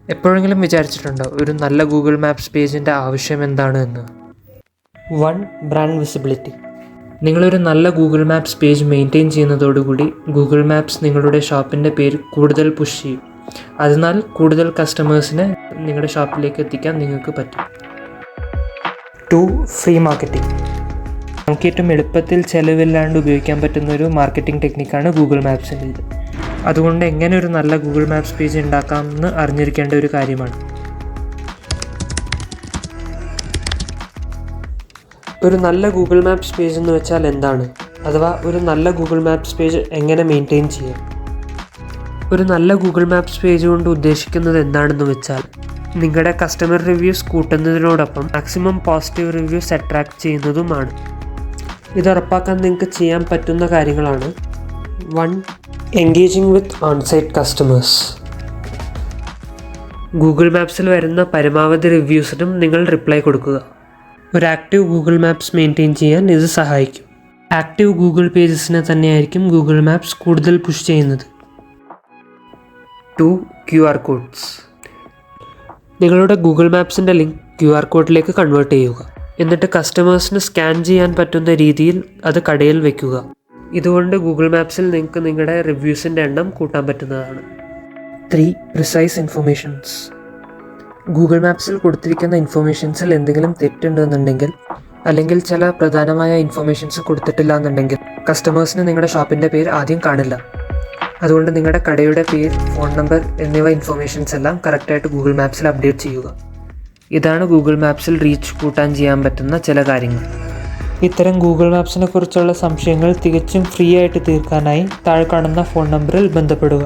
എപ്പോഴെങ്കിലും വിചാരിച്ചിട്ടുണ്ടോ ഒരു നല്ല ഗൂഗിൾ മാപ്സ് പേജിൻ്റെ ആവശ്യം എന്താണ് എന്ന്? 1. Brand visibility. നിങ്ങളൊരു നല്ല ഗൂഗിൾ മാപ്സ് പേജ് മെയിൻറ്റെയിൻ ചെയ്യുന്നതോടുകൂടി ഗൂഗിൾ മാപ്സ് നിങ്ങളുടെ ഷോപ്പിൻ്റെ പേര് കൂടുതൽ പുഷ് ചെയ്യും. അതിനാൽ കൂടുതൽ കസ്റ്റമേഴ്സിനെ നിങ്ങളുടെ ഷോപ്പിലേക്ക് എത്തിക്കാൻ നിങ്ങൾക്ക് പറ്റും. 2. Free marketing. നമുക്ക് ഏറ്റവും എളുപ്പത്തിൽ ചിലവില്ലാണ്ട് ഉപയോഗിക്കാൻ പറ്റുന്ന ഒരു മാർക്കറ്റിംഗ് ടെക്നിക്കാണ് ഗൂഗിൾ മാപ്സിൻ്റെ ഇത്. അതുകൊണ്ട് എങ്ങനെ ഒരു നല്ല ഗൂഗിൾ മാപ്സ് പേജ് ഉണ്ടാക്കാമെന്ന് അറിഞ്ഞിരിക്കേണ്ട ഒരു കാര്യമാണ്. ഒരു നല്ല ഗൂഗിൾ മാപ്സ് പേജ് എന്ന് വെച്ചാൽ എന്താണ്? അഥവാ ഒരു നല്ല ഗൂഗിൾ മാപ്സ് പേജ് എങ്ങനെ മെയിൻറ്റെയിൻ ചെയ്യാം? ഒരു നല്ല ഗൂഗിൾ മാപ്സ് പേജ് കൊണ്ട് ഉദ്ദേശിക്കുന്നത് എന്താണെന്ന് വെച്ചാൽ നിങ്ങളുടെ കസ്റ്റമർ റിവ്യൂസ് കൂട്ടുന്നതിനോടൊപ്പം മാക്സിമം പോസിറ്റീവ് റിവ്യൂസ് അട്രാക്റ്റ് ചെയ്യുന്നതുമാണ്. ഇത് ഉറപ്പാക്കാൻ നിങ്ങൾക്ക് ചെയ്യാൻ പറ്റുന്ന കാര്യങ്ങളാണ്: 1. Engaging with onsite customers. Google മാപ്സിൽ വരുന്ന പരമാവധി റിവ്യൂസിനും നിങ്ങൾ റിപ്ലൈ കൊടുക്കുക. ഒരു ആക്റ്റീവ് ഗൂഗിൾ മാപ്സ് മെയിൻറ്റെയിൻ ചെയ്യാൻ ഇത് സഹായിക്കും. ആക്റ്റീവ് ഗൂഗിൾ പേജസിനെ തന്നെയായിരിക്കും ഗൂഗിൾ മാപ്സ് കൂടുതൽ പുഷ് ചെയ്യുന്നത്. 2. QR codes. നിങ്ങളുടെ ഗൂഗിൾ മാപ്സിൻ്റെ ലിങ്ക് QR കോഡിലേക്ക് കൺവേർട്ട് ചെയ്യുക. എന്നിട്ട് കസ്റ്റമേഴ്സിന് സ്കാൻ ചെയ്യാൻ പറ്റുന്ന രീതിയിൽ അത് കടയിൽ വയ്ക്കുക. ഇതുകൊണ്ട് ഗൂഗിൾ മാപ്സിൽ നിങ്ങൾക്ക് നിങ്ങളുടെ റിവ്യൂസിൻ്റെ എണ്ണം കൂട്ടാൻ പറ്റുന്നതാണ്. 3. Precise informations. ഗൂഗിൾ മാപ്സിൽ കൊടുത്തിരിക്കുന്ന ഇൻഫർമേഷൻസിൽ എന്തെങ്കിലും തെറ്റുണ്ടെന്നുണ്ടെങ്കിൽ അല്ലെങ്കിൽ ചില പ്രധാനമായ ഇൻഫർമേഷൻസ് കൊടുത്തിട്ടില്ല എന്നുണ്ടെങ്കിൽ കസ്റ്റമേഴ്സിന് നിങ്ങളുടെ ഷോപ്പിൻ്റെ പേര് ആദ്യം കാണില്ല. അതുകൊണ്ട് നിങ്ങളുടെ കടയുടെ പേര്, ഫോൺ നമ്പർ എന്നിവ ഇൻഫർമേഷൻസ് എല്ലാം കറക്റ്റായിട്ട് ഗൂഗിൾ മാപ്സിൽ അപ്ഡേറ്റ് ചെയ്യുക. ഇതാണ് ഗൂഗിൾ മാപ്സിൽ റീച്ച് കൂട്ടാൻ ചെയ്യാൻ പറ്റുന്ന ചില കാര്യങ്ങൾ. ഇത്തരം ഗൂഗിൾ മാപ്സിനെ കുറിച്ചുള്ള സംശയങ്ങൾ തികച്ചും ഫ്രീ ആയിട്ട് തീർക്കാനായി താഴെ കാണുന്ന ഫോൺ നമ്പറിൽ ബന്ധപ്പെടുക.